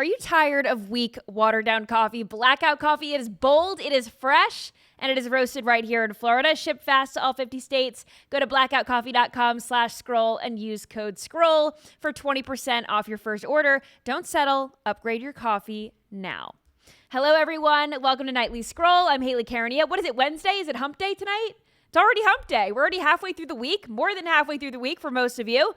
Are you tired of weak, watered-down coffee? Blackout coffee, it is bold, it is fresh, and it is roasted right here in Florida. Shipped fast to all 50 states. Go to blackoutcoffee.com/scroll and use code SCROLL for 20% off your first order. Don't settle. Upgrade your coffee now. Hello, everyone. Welcome to Nightly Scroll. I'm Hayley Carania. What is it, Wednesday? Is it hump day tonight? It's already hump day. We're already halfway through the week, more than halfway through the week for most of you.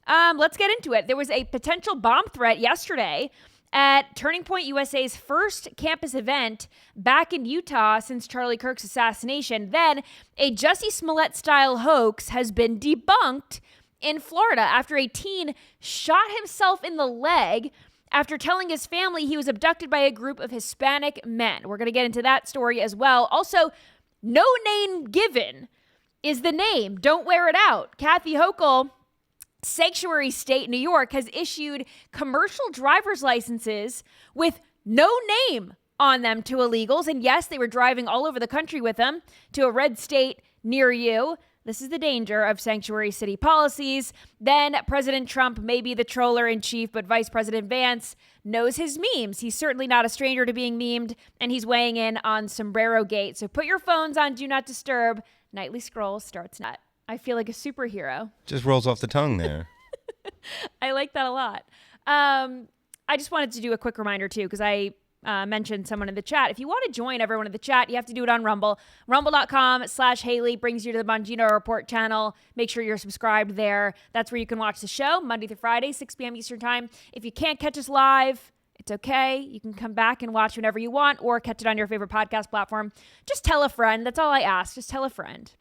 Let's get into it. There was a potential bomb threat yesterday at Turning Point USA's first campus event back in Utah since Charlie Kirk's assassination. Then a Jussie Smollett-style hoax has been debunked in Florida after a teen shot himself in the leg after telling his family he was abducted by a group of Hispanic men. We're going to get into that story as well. Also, no name given is the name. Don't wear it out. Kathy Hochul, Sanctuary State, New York, has issued commercial driver's licenses with no name on them to illegals. And yes, they were driving all over the country with them to a red state near you. This is the danger of sanctuary city policies. Then President Trump may be the troller in chief, but Vice President Vance knows his memes. He's certainly not a stranger to being memed, and he's weighing in on Sombrero Gate. So put your phones on Do Not Disturb. Nightly Scroll starts now. I feel like a superhero. Just rolls off the tongue there. I like that a lot. I just wanted to do a quick reminder, too, because I mentioned someone in the chat. If you want to join everyone in the chat, you have to do it on Rumble. Rumble.com/Hayley brings you to the Bongino Report channel. Make sure you're subscribed there. That's where you can watch the show Monday through Friday, 6 p.m. Eastern Time. If you can't catch us live, it's okay. You can come back and watch whenever you want or catch it on your favorite podcast platform. Just tell a friend. That's all I ask. Just tell a friend.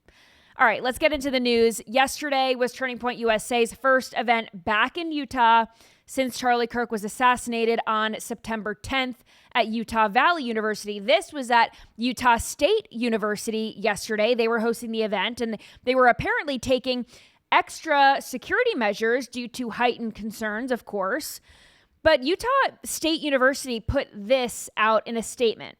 All right, let's get into the news. Yesterday was Turning Point USA's first event back in Utah since Charlie Kirk was assassinated on September 10th at Utah Valley University. This was at Utah State University yesterday. They were hosting the event, and they were apparently taking extra security measures due to heightened concerns, of course. But Utah State University put this out in a statement.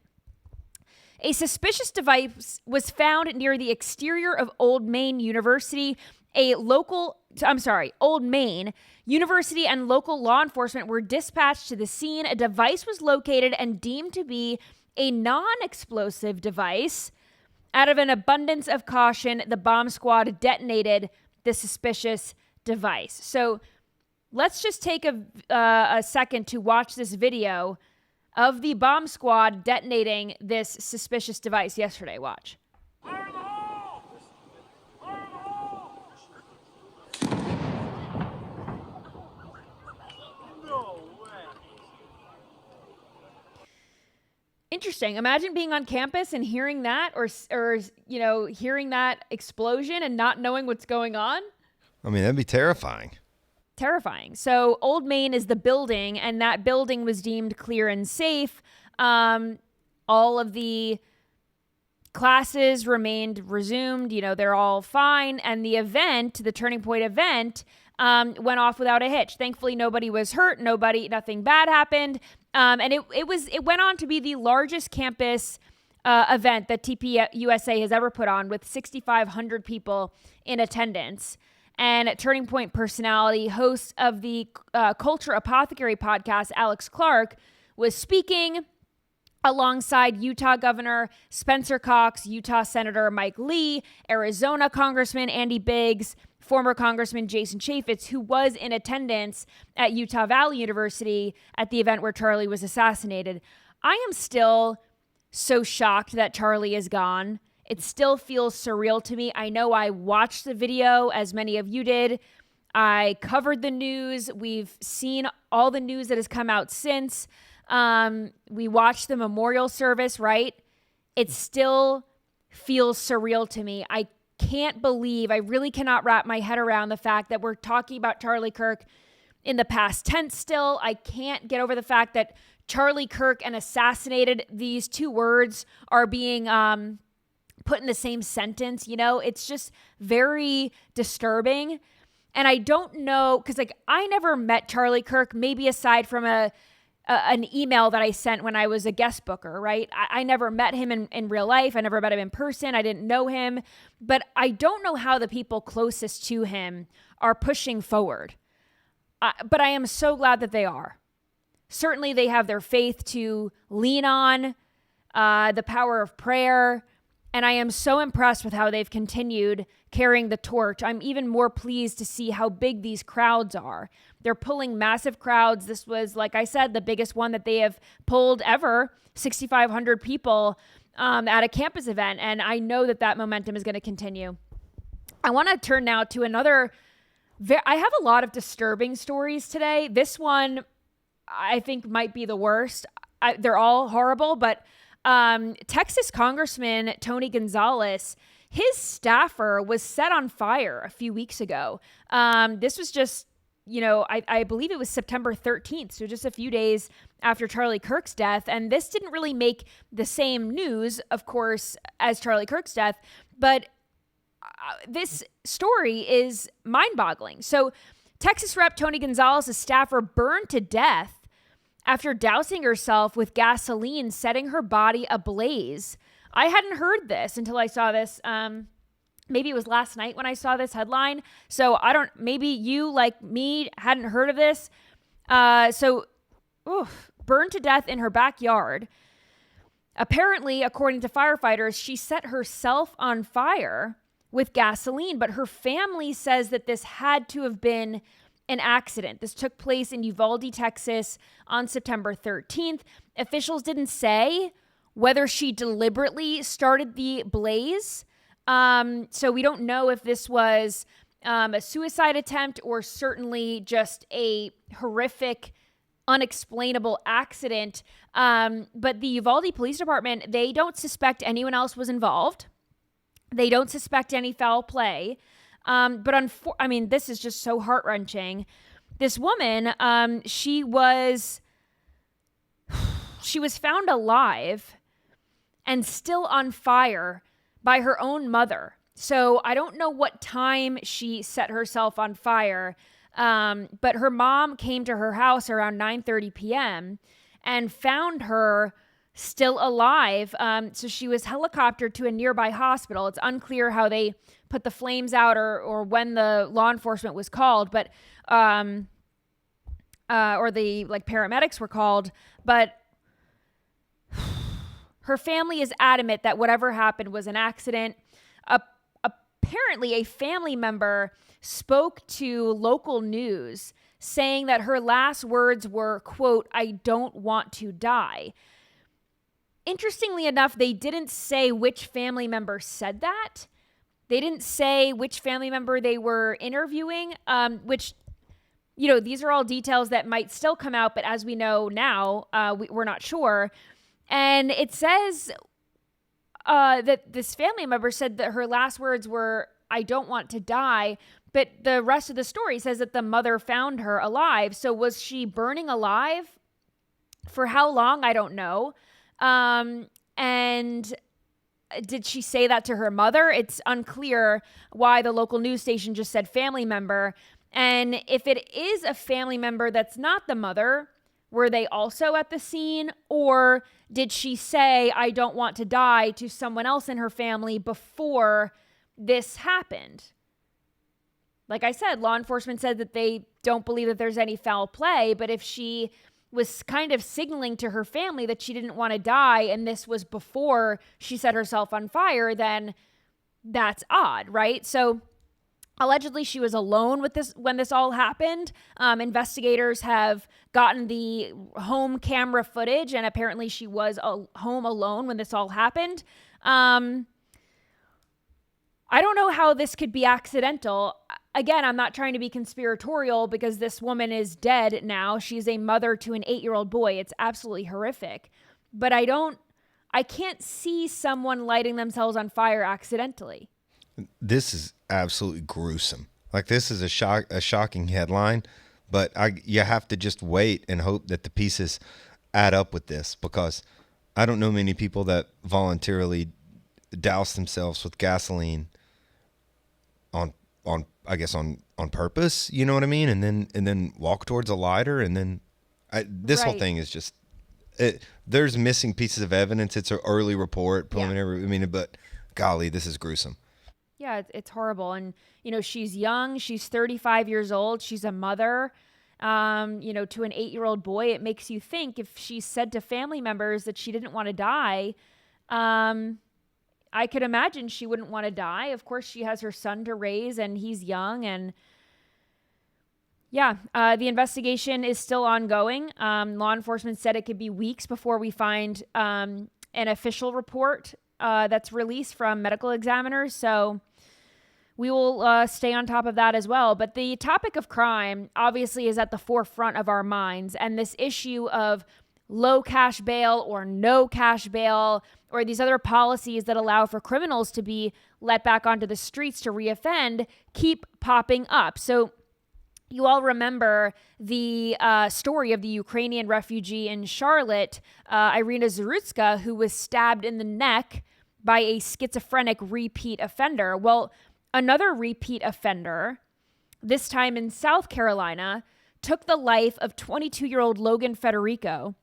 A suspicious device was found near the exterior of Old Main University. Old Main University and local law enforcement were dispatched to the scene. A device was located and deemed to be a non-explosive device. Out of an abundance of caution, the bomb squad detonated the suspicious device. So let's just take a second to watch this video of the bomb squad detonating this suspicious device yesterday. Watch. Fire in the hole! Fire in the hole! No way. Interesting. Imagine being on campus and hearing that or hearing that explosion and not knowing what's going on. I mean, that'd be terrifying. Terrifying. So Old Main is the building, and that building was deemed clear and safe. All of the classes remained resumed. They're all fine. And the event, the Turning Point event, went off without a hitch. Thankfully, nobody was hurt. Nothing bad happened. And it went on to be the largest campus event that TPUSA has ever put on, with 6,500 people in attendance. And Turning Point personality, host of the Culture Apothecary podcast, Alex Clark, was speaking alongside Utah Governor Spencer Cox, Utah Senator Mike Lee, Arizona Congressman Andy Biggs, former Congressman Jason Chaffetz, who was in attendance at Utah Valley University at the event where Charlie was assassinated. I am still so shocked that Charlie is gone. It still feels surreal to me. I know I watched the video, as many of you did. I covered the news. We've seen all the news that has come out since. We watched the memorial service, right? It still feels surreal to me. I really cannot wrap my head around the fact that we're talking about Charlie Kirk in the past tense still. I can't get over the fact that Charlie Kirk and assassinated, these two words are being put in the same sentence. It's just very disturbing. And I don't know, because I never met Charlie Kirk, maybe aside from an email that I sent when I was a guest booker, right? I never met him in real life. I never met him in person. I didn't know him. But I don't know how the people closest to him are pushing forward. But I am so glad that they are. certainly they have their faith to lean on, the power of prayer. And I am so impressed with how they've continued carrying the torch. I'm even more pleased to see how big these crowds are. They're pulling massive crowds. This was, like I said, the biggest one that they have pulled ever, 6,500 people at a campus event. And I know that that momentum is going to continue. I want to turn now to another. I have a lot of disturbing stories today. This one, I think, might be the worst. They're all horrible, but Texas Congressman Tony Gonzalez, his staffer was set on fire a few weeks ago. This was just, I believe it was September 13th, so just a few days after Charlie Kirk's death. And this didn't really make the same news, of course, as Charlie Kirk's death, but this story is mind-boggling. So Texas Rep Tony Gonzalez's staffer burned to death after dousing herself with gasoline, setting her body ablaze. I hadn't heard this until I saw this. Maybe it was last night when I saw this headline. So maybe you, like me, hadn't heard of this. Burned to death in her backyard. Apparently, according to firefighters, she set herself on fire with gasoline, but her family says that this had to have been an accident. This took place in Uvalde, Texas on September 13th. Officials didn't say whether she deliberately started the blaze. So we don't know if this was a suicide attempt or certainly just a horrific, unexplainable accident. But the Uvalde Police Department, they don't suspect anyone else was involved. They don't suspect any foul play. But this is just so heart-wrenching. This woman, she was found alive and still on fire by her own mother. So I don't know what time she set herself on fire, but her mom came to her house around 9:30 p.m. and found her still alive. So she was helicoptered to a nearby hospital. It's unclear how they put the flames out or when the law enforcement was called, but or the paramedics were called. But her family is adamant that whatever happened was an accident. Apparently, a family member spoke to local news saying that her last words were, quote, "I don't want to die." Interestingly enough, they didn't say which family member said that. They didn't say which family member they were interviewing, which, these are all details that might still come out, but as we know now, we're not sure. And it says that this family member said that her last words were, "I don't want to die," but the rest of the story says that the mother found her alive. So was she burning alive? For how long? I don't know. And did she say that to her mother? It's unclear why the local news station just said family member. And if it is a family member that's not the mother, were they also at the scene? Or did she say, "I don't want to die" to someone else in her family before this happened? Like I said, law enforcement said that they don't believe that there's any foul play, but if she was kind of signaling to her family that she didn't want to die and this was before she set herself on fire, then that's odd, right? So allegedly she was alone with this when this all happened. Investigators have gotten the home camera footage, and apparently she was home alone when this all happened. I don't know how this could be accidental. Again, I'm not trying to be conspiratorial because this woman is dead now. She's a mother to an 8-year-old boy. It's absolutely horrific. But I can't see someone lighting themselves on fire accidentally. This is absolutely gruesome. This is a shocking headline, but you have to just wait and hope that the pieces add up with this, because I don't know many people that voluntarily douse themselves with gasoline on purpose, you know what I mean? And then walk towards a lighter. And then this whole thing is just, there's missing pieces of evidence. It's an early report, preliminary. Yeah. But golly, this is gruesome. Yeah, it's horrible. And, she's young. She's 35 years old. She's a mother. to an 8-year-old boy. It makes you think if she said to family members that she didn't want to die, I could imagine she wouldn't want to die. Of course, she has her son to raise and he's young. And the investigation is still ongoing. Law enforcement said it could be weeks before we find an official report that's released from medical examiners. So we will stay on top of that as well. But the topic of crime obviously is at the forefront of our minds. And this issue of low cash bail or no cash bail, or these other policies that allow for criminals to be let back onto the streets to reoffend, keep popping up. So you all remember the story of the Ukrainian refugee in Charlotte, Irina Zarutska, who was stabbed in the neck by a schizophrenic repeat offender. Well, another repeat offender, this time in South Carolina, took the life of 22-year-old Logan Federico.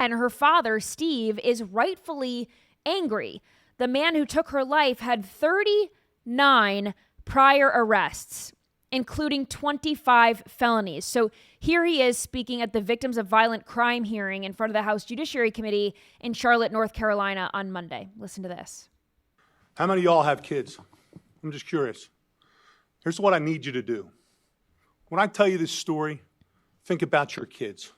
And her father, Steve, is rightfully angry. The man who took her life had 39 prior arrests, including 25 felonies. So here he is speaking at the Victims of Violent Crime hearing in front of the House Judiciary Committee in Charlotte, North Carolina on Monday. Listen to this. How many of y'all have kids? I'm just curious. Here's what I need you to do. When I tell you this story, think about your kids.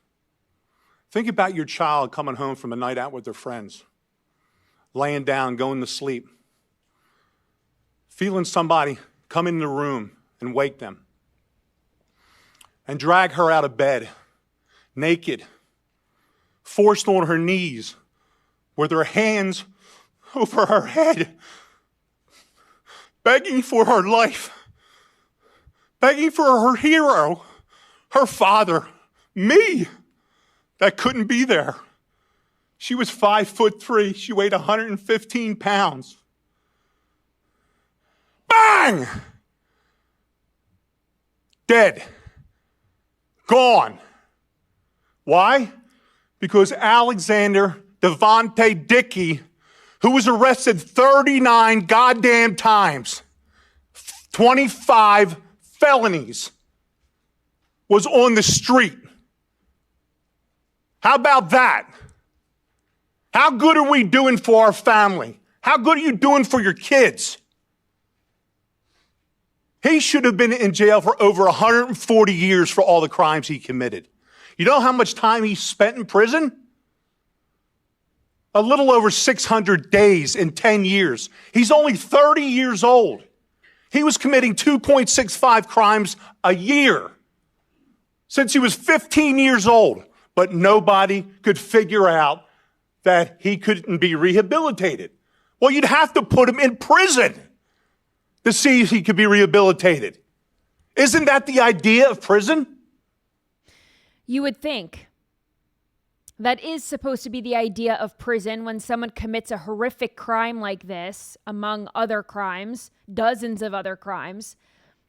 Think about your child coming home from a night out with their friends, laying down, going to sleep, feeling somebody come in the room and wake them, and drag her out of bed, naked, forced on her knees, with her hands over her head, begging for her life, begging for her hero, her father, me, that couldn't be there. She was 5'3". She weighed 115 pounds. Bang! Dead. Gone. Why? Because Alexander Devontae Dickey, who was arrested 39 goddamn times, 25 felonies, was on the street. How about that? How good are we doing for our family? How good are you doing for your kids? He should have been in jail for over 140 years for all the crimes he committed. You know how much time he spent in prison? A little over 600 days in 10 years. He's only 30 years old. He was committing 2.65 crimes a year since he was 15 years old. But nobody could figure out that he couldn't be rehabilitated. Well, you'd have to put him in prison to see if he could be rehabilitated. Isn't that the idea of prison? You would think that is supposed to be the idea of prison when someone commits a horrific crime like this, among other crimes, dozens of other crimes.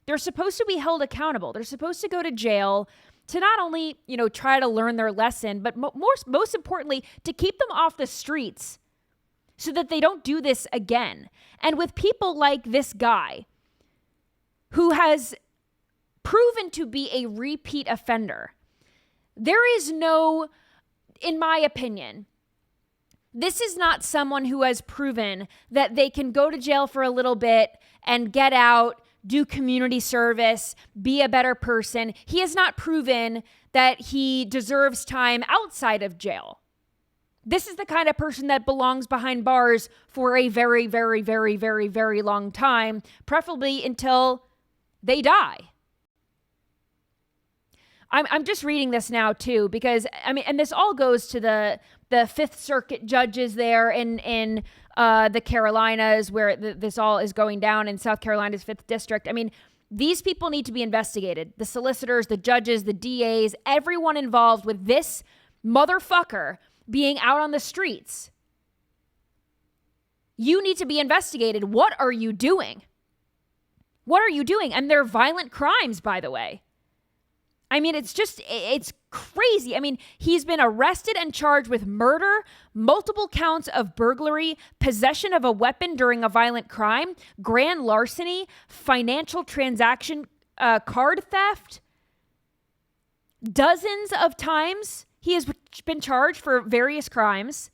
They're supposed to be held accountable. They're supposed to go to jail to not only, try to learn their lesson, but most importantly, to keep them off the streets so that they don't do this again. And with people like this guy who has proven to be a repeat offender, there is no, in my opinion, this is not someone who has proven that they can go to jail for a little bit and get out, do community service, be a better person. He has not proven that he deserves time outside of jail. This is the kind of person that belongs behind bars for a very, very, very, very, very long time, preferably until they die. I'm just reading this now too, because and this all goes to the Fifth Circuit judges there in the Carolinas, where this all is going down in South Carolina's 5th District. These people need to be investigated. The solicitors, the judges, the DAs, everyone involved with this motherfucker being out on the streets. You need to be investigated. What are you doing? What are you doing? And they're violent crimes, by the way. It's crazy. He's been arrested and charged with murder, multiple counts of burglary, possession of a weapon during a violent crime, grand larceny, financial transaction, card theft, Dozens of times he has been charged for various crimes.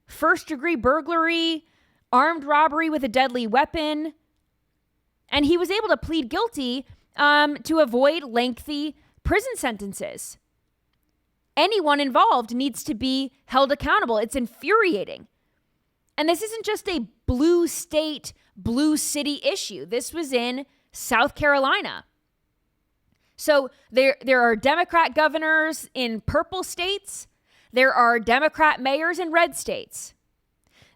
First-degree burglary, armed robbery with a deadly weapon. And he was able to plead guilty to avoid lengthy prison sentences. Anyone involved needs to be held accountable. It's infuriating. And this isn't just a blue state, blue city issue. This was in South Carolina. So there are Democrat governors in purple states. There are Democrat mayors in red states.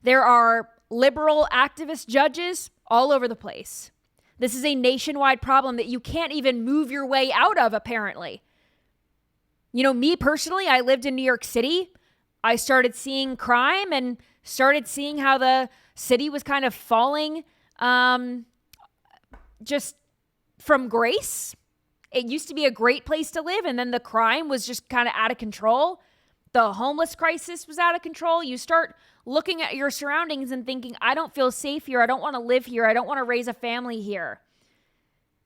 There are liberal activist judges all over the place. This is a nationwide problem that you can't even move your way out of, apparently. You know, me personally, I lived in New York City. I started seeing crime and started seeing how the city was kind of falling just from grace. It used to be a great place to live, and then the crime was just kind of out of control. The homeless crisis was out of control. You start looking at your surroundings and thinking, I don't feel safe here. I don't want to live here. I don't want to raise a family here.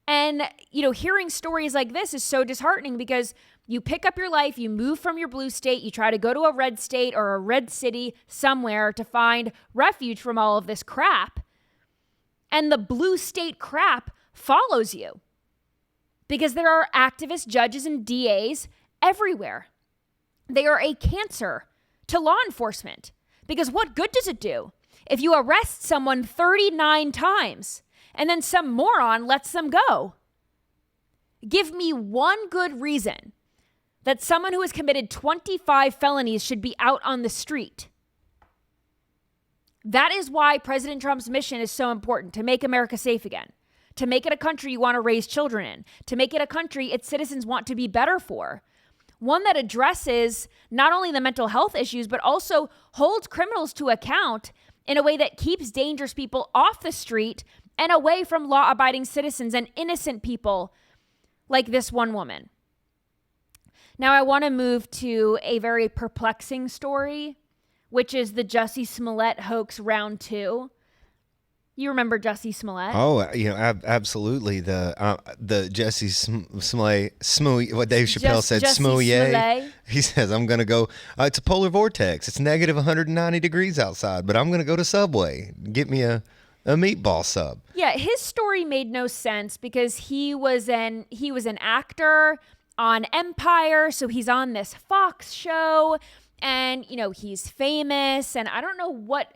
And, you know, hearing stories like this is so disheartening because you pick up your life, you move from your blue state, you try to go to a red state or a red city somewhere to find refuge from all of this crap. And the blue state crap follows you because there are activist judges and DAs everywhere. They are a cancer to law enforcement because what good does it do if you arrest someone 39 times and then some moron lets them go? Give me one good reason that someone who has committed 25 felonies should be out on the street. That is why President Trump's mission is so important, to make America safe again, to make it a country you want to raise children in, to make it a country its citizens want to be better for. One that addresses not only the mental health issues, but also holds criminals to account in a way that keeps dangerous people off the street and away from law-abiding citizens and innocent people like this one woman. Now, I want to move to a very perplexing story, which is the Jussie Smollett hoax round 2. You remember Jussie Smollett? Oh, you know, absolutely. The Jussie Smollett, what Dave Chappelle said, Smollett. He says, I'm going to go, it's a polar vortex. It's negative 190 degrees outside, but I'm going to go to Subway, get me a meatball sub. Yeah, his story made no sense because he was an actor on Empire, so he's on this Fox show, and, you know, he's famous, and I don't know what,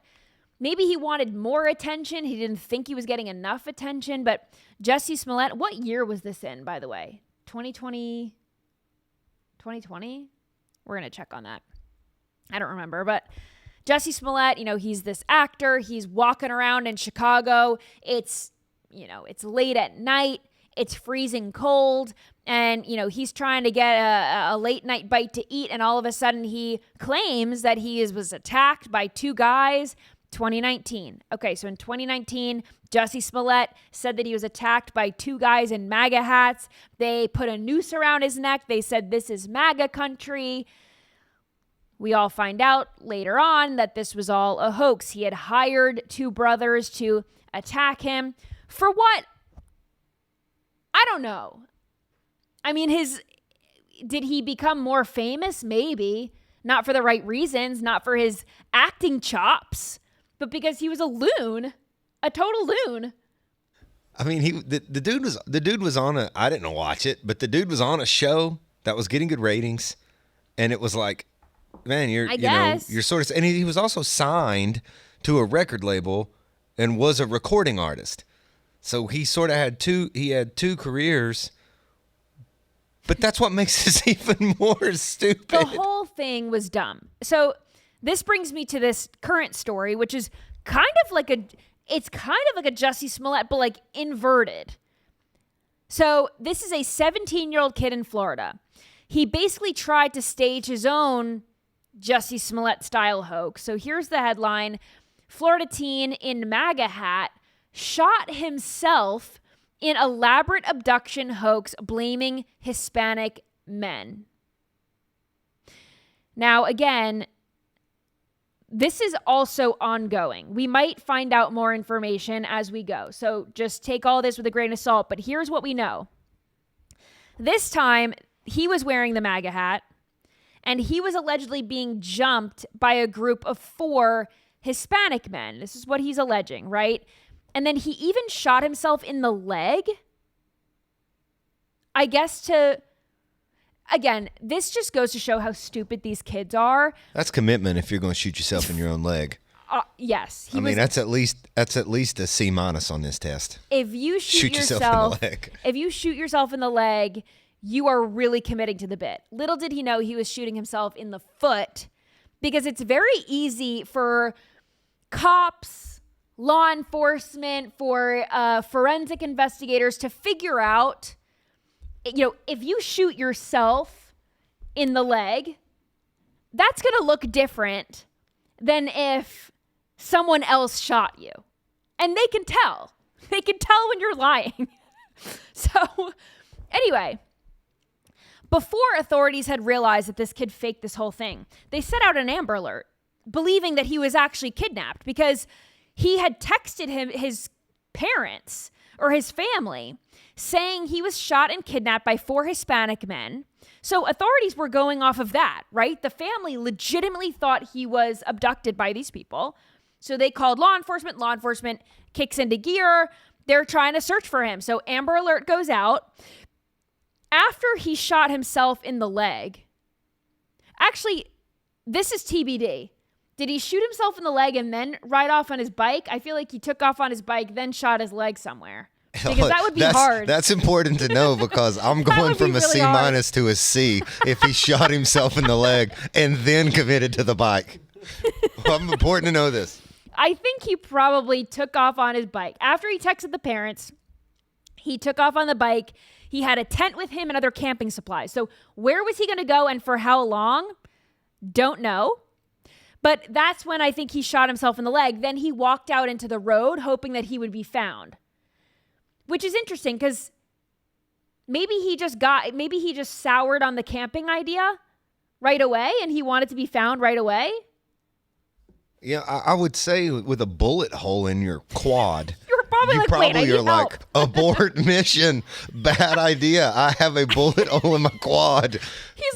maybe he wanted more attention. He didn't think he was getting enough attention, but Jussie Smollett, what year was this in, by the way? 2020? We're going to check on that. I don't remember, but Jussie Smollett, you know, he's this actor. He's walking around in Chicago. It's, you know, it's late at night. It's freezing cold. And, you know, he's trying to get a late night bite to eat. And all of a sudden he claims that he was attacked by two guys. 2019. Okay, so in 2019, Jussie Smollett said that he was attacked by two guys in MAGA hats. They put a noose around his neck. They said, this is MAGA country. We all find out later on that this was all a hoax. He had hired two brothers to attack him. For what? I don't know. I mean, did he become more famous? Maybe. Not for the right reasons, not for his acting chops, but because he was a loon, a total loon. I mean, the dude was on I didn't watch it, but the dude was on a show that was getting good ratings, and it was like, man, you're sort of, and he was also signed to a record label and was a recording artist. So he sort of had two careers, but that's what makes this even more stupid. The whole thing was dumb. So this brings me to this current story, which is kind of like a Jussie Smollett, but like inverted. So this is a 17-year-old kid in Florida. He basically tried to stage his own Jussie Smollett-style hoax. So here's the headline. Florida teen in MAGA hat shot himself in elaborate abduction hoax blaming Hispanic men. Now, again, this is also ongoing. We might find out more information as we go. So just take all this with a grain of salt. But here's what we know. This time, he was wearing the MAGA hat, and he was allegedly being jumped by a group of 4 Hispanic men. This is what he's alleging, right? And then he even shot himself in the leg. I guess again, this just goes to show how stupid these kids are. That's commitment if you're going to shoot yourself in your own leg. Yes. That's at least a C- on this test. If you shoot yourself in the leg. If you shoot yourself in the leg, you are really committing to the bit. Little did he know he was shooting himself in the foot, because it's very easy for cops, law enforcement, for forensic investigators to figure out, if you shoot yourself in the leg, that's going to look different than if someone else shot you. And they can tell. They can tell when you're lying. So, anyway, before authorities had realized that this kid faked this whole thing, they set out an Amber Alert, believing that he was actually kidnapped, because he had texted his parents or his family saying he was shot and kidnapped by 4 Hispanic men. So authorities were going off of that, right? The family legitimately thought he was abducted by these people. So they called law enforcement. Law enforcement kicks into gear. They're trying to search for him. So Amber Alert goes out. After he shot himself in the leg, actually, this is TBD. Did he shoot himself in the leg and then ride off on his bike? I feel like he took off on his bike, then shot his leg somewhere. Because that would be hard. That's important to know, because I'm going from a really C- to a C if he shot himself in the leg and then committed to the bike. Well, I'm important to know this. I think he probably took off on his bike. After he texted the parents, he took off on the bike. He had a tent with him and other camping supplies. So where was he going to go and for how long? Don't know. But that's when I think he shot himself in the leg. Then he walked out into the road hoping that he would be found. Which is interesting, because maybe he just soured on the camping idea right away and he wanted to be found right away. Yeah, I would say with a bullet hole in your quad. You're probably like, wait, I need help. Like, abort mission, bad idea. I have a bullet hole in my quad.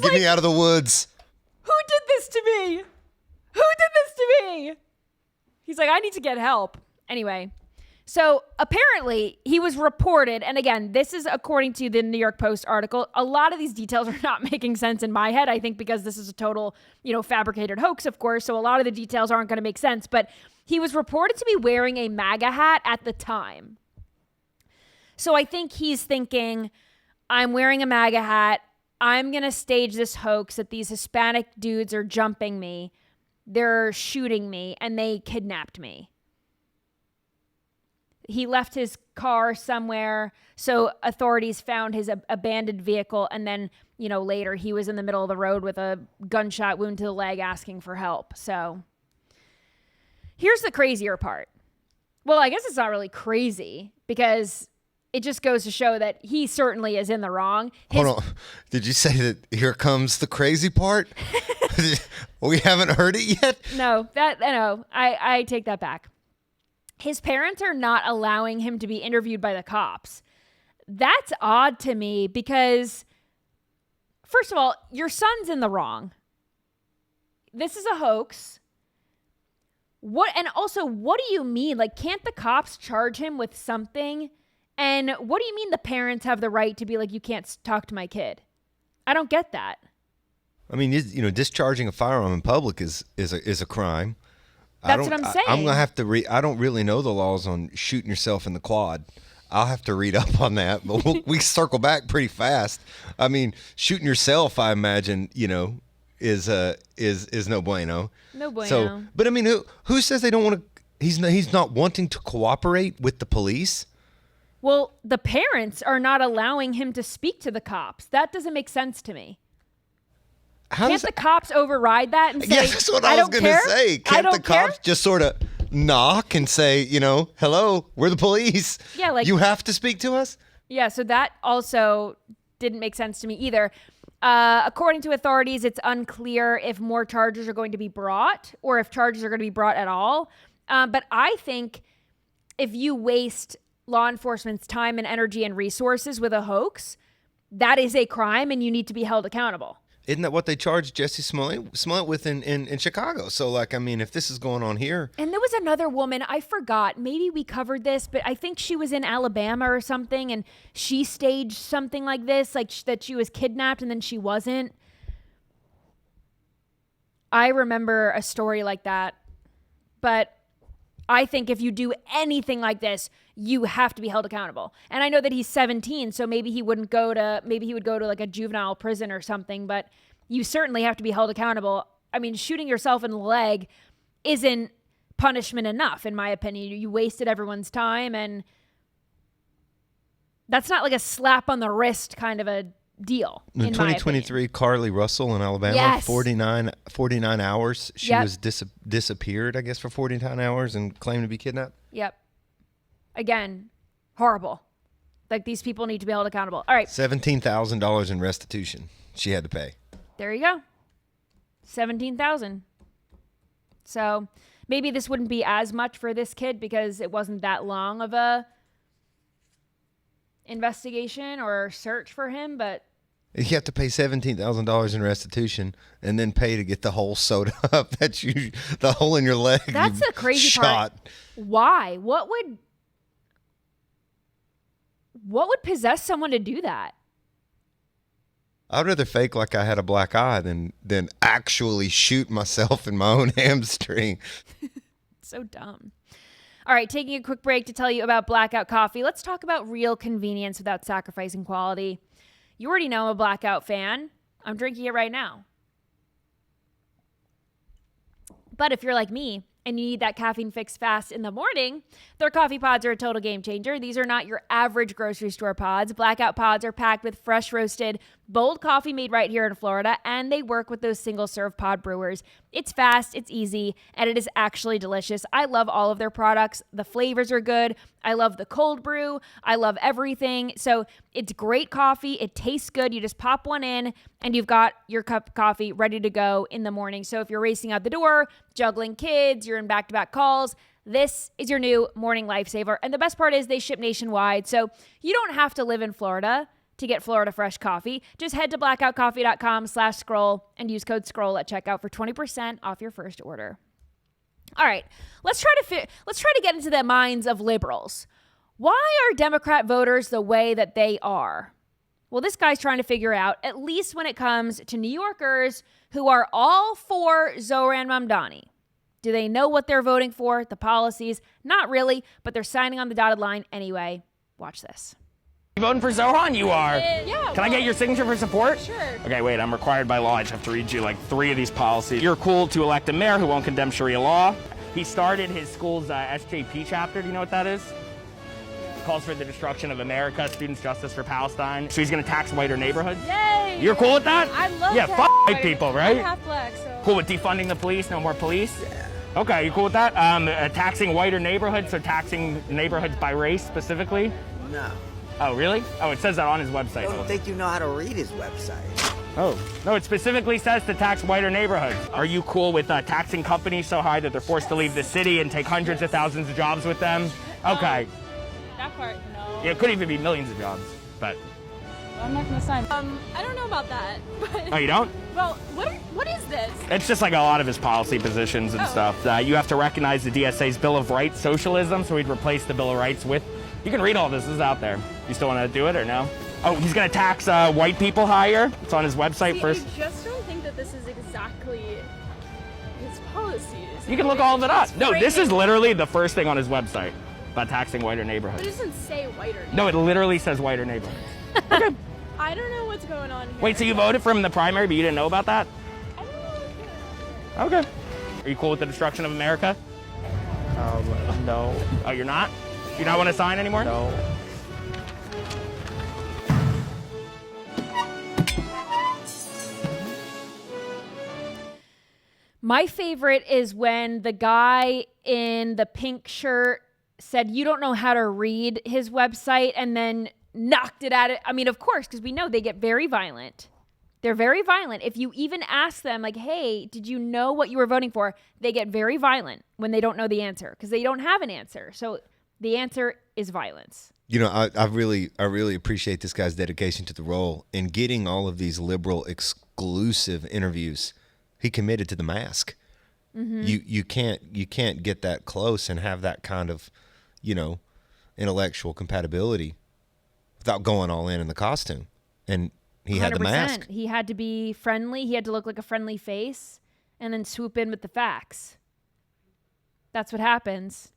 Get me out of the woods. Who did this to me? Who did this to me? He's like, I need to get help. Anyway, so apparently he was reported, and again, this is according to the New York Post article. A lot of these details are not making sense in my head, I think, because this is a total, fabricated hoax, of course, so a lot of the details aren't going to make sense, but he was reported to be wearing a MAGA hat at the time. So I think he's thinking, I'm wearing a MAGA hat. I'm going to stage this hoax that these Hispanic dudes are jumping me. They're shooting me, and they kidnapped me. He left his car somewhere, so authorities found his abandoned vehicle, and then, later he was in the middle of the road with a gunshot wound to the leg asking for help. So here's the crazier part. Well, I guess it's not really crazy, because it just goes to show that he certainly is in the wrong. Hold on. Did you say that here comes the crazy part? We haven't heard it yet? No, I take that back. His parents are not allowing him to be interviewed by the cops. That's odd to me, because, first of all, your son's in the wrong. This is a hoax. And also, what do you mean? Like, can't the cops charge him with something? And what do you mean the parents have the right to be like, you can't talk to my kid? I don't get that. I mean, discharging a firearm in public is a crime. That's what I'm saying. I'm going to have to I don't really know the laws on shooting yourself in the quad. I'll have to read up on that, but we circle back pretty fast. I mean, shooting yourself, I imagine, is no bueno. No bueno. So, but I mean, who says they don't want to? He's not wanting to cooperate with the police. Well, the parents are not allowing him to speak to the cops. That doesn't make sense to me. Can't the cops override that and say, yeah, that's what I was going to say. Can't the cops just sort of knock and say, hello, we're the police. Yeah, like, you have to speak to us? Yeah, so that also didn't make sense to me either. According to authorities, it's unclear if more charges are going to be brought or if charges are going to be brought at all. But I think if you waste law enforcement's time and energy and resources with a hoax, that is a crime and you need to be held accountable. Isn't that what they charged Jussie Smollett with in Chicago? So, like, I mean, if this is going on here. And there was another woman, I forgot, maybe we covered this, but I think she was in Alabama or something, and she staged something like this, like that she was kidnapped and then she wasn't. I remember a story like that. But I think if you do anything like this, you have to be held accountable. And I know that he's 17, so maybe he would go to like a juvenile prison or something, but you certainly have to be held accountable. I mean, shooting yourself in the leg isn't punishment enough, in my opinion. You wasted everyone's time, and that's not like a slap on the wrist kind of a deal. In 2023, Carly Russell in Alabama, Yes. 49 hours. She was disappeared, I guess, for 49 hours and claimed to be kidnapped. Yep. Again, horrible. Like, these people need to be held accountable. All right. $17,000 in restitution she had to pay. There you go. $17,000. So maybe this wouldn't be as much for this kid because it wasn't that long of a investigation or search for him, but you have to pay $17,000 in restitution and then pay to get the hole sewed up the hole in your leg. That's the crazy shot. part. Why? What would possess someone to do that? I'd rather fake like I had a black eye than actually shoot myself in my own hamstring. So dumb. All right, taking a quick break to tell you about Blackout Coffee. Let's talk about real convenience without sacrificing quality. You already know I'm a Blackout fan. I'm drinking it right now. But if you're like me and you need that caffeine fix fast in the morning, their coffee pods are a total game changer. These are not your average grocery store pods. Blackout pods are packed with fresh roasted, bold coffee made right here in Florida, and they work with those single-serve pod brewers. It's fast, it's easy, and it is actually delicious. I love all of their products. The flavors are good. I love the cold brew. I love everything. So it's great coffee. It tastes good. You just pop one in, and you've got your cup of coffee ready to go in the morning. So if you're racing out the door, juggling kids, you're in back-to-back calls, this is your new morning lifesaver. And the best part is they ship nationwide. So you don't have to live in Florida to get Florida fresh coffee. Just head to blackoutcoffee.com/scroll and use code SCROLL at checkout for 20% off your first order. All right, let's try to get into the minds of liberals. Why are Democrat voters the way that they are? Well, this guy's trying to figure out, at least when it comes to New Yorkers who are all for Zohran Mamdani. Do they know what they're voting for, the policies? Not really, but they're signing on the dotted line anyway. Watch this. You voting for Zohran? You are. Yeah. Can I get your signature for support? Sure. Okay, wait, I'm required by law. I just have to read you like 3 of these policies. You're cool to elect a mayor who won't condemn Sharia law. He started his school's SJP chapter. Do you know what that is? Calls for the destruction of America, Students' Justice for Palestine. So he's going to tax whiter neighborhoods. Yay! You're cool with that? I love yeah, that. fuck white people, right? I'm half black, so. Cool with defunding the police, no more police? Yeah. Okay, you cool with that? Taxing whiter neighborhoods, so taxing neighborhoods by race specifically? No. Oh, really? Oh, it says that on his website. I don't think you know how to read his website. Oh, no, it specifically says to tax whiter neighborhoods. Are you cool with taxing companies so high that they're forced to leave the city and take hundreds of thousands of jobs with them? Okay. That part, no. Yeah, it could even be millions of jobs, but... I'm not gonna sign. I don't know about that, but... Oh, you don't? Well, what is this? It's just like a lot of his policy positions and stuff. You have to recognize the DSA's Bill of Rights socialism, so he'd replace the Bill of Rights with... You can read all this is out there. You still want to do it or no? Oh, he's going to tax white people higher? It's on his website first. I just don't think that this is exactly his policies. You can look all of it up. It's No, this is framing. literally the first thing on his website about taxing whiter neighborhoods. It doesn't say whiter. No, it literally says whiter neighborhoods. Okay. I don't know what's going on here. Wait, so you voted for him in the primary, but you didn't know about that? I don't know. Okay. Are you cool with the destruction of America? No. Oh, you're not? You not want to sign anymore? No. My favorite is when the guy in the pink shirt said, you don't know how to read his website, and then knocked it at it. I mean, of course, because we know they get very violent. They're very violent. If you even ask them, like, hey, did you know what you were voting for? They get very violent when they don't know the answer because they don't have an answer. So the answer is violence. You know, I really appreciate this guy's dedication to the role in getting all of these liberal exclusive interviews. He committed to the mask. Mm-hmm. You can't get that close and have that kind of, you know, intellectual compatibility without going all in the costume. And he 100%. Had the mask. He had to be friendly. He had to look like a friendly face and then swoop in with the facts. That's what happens.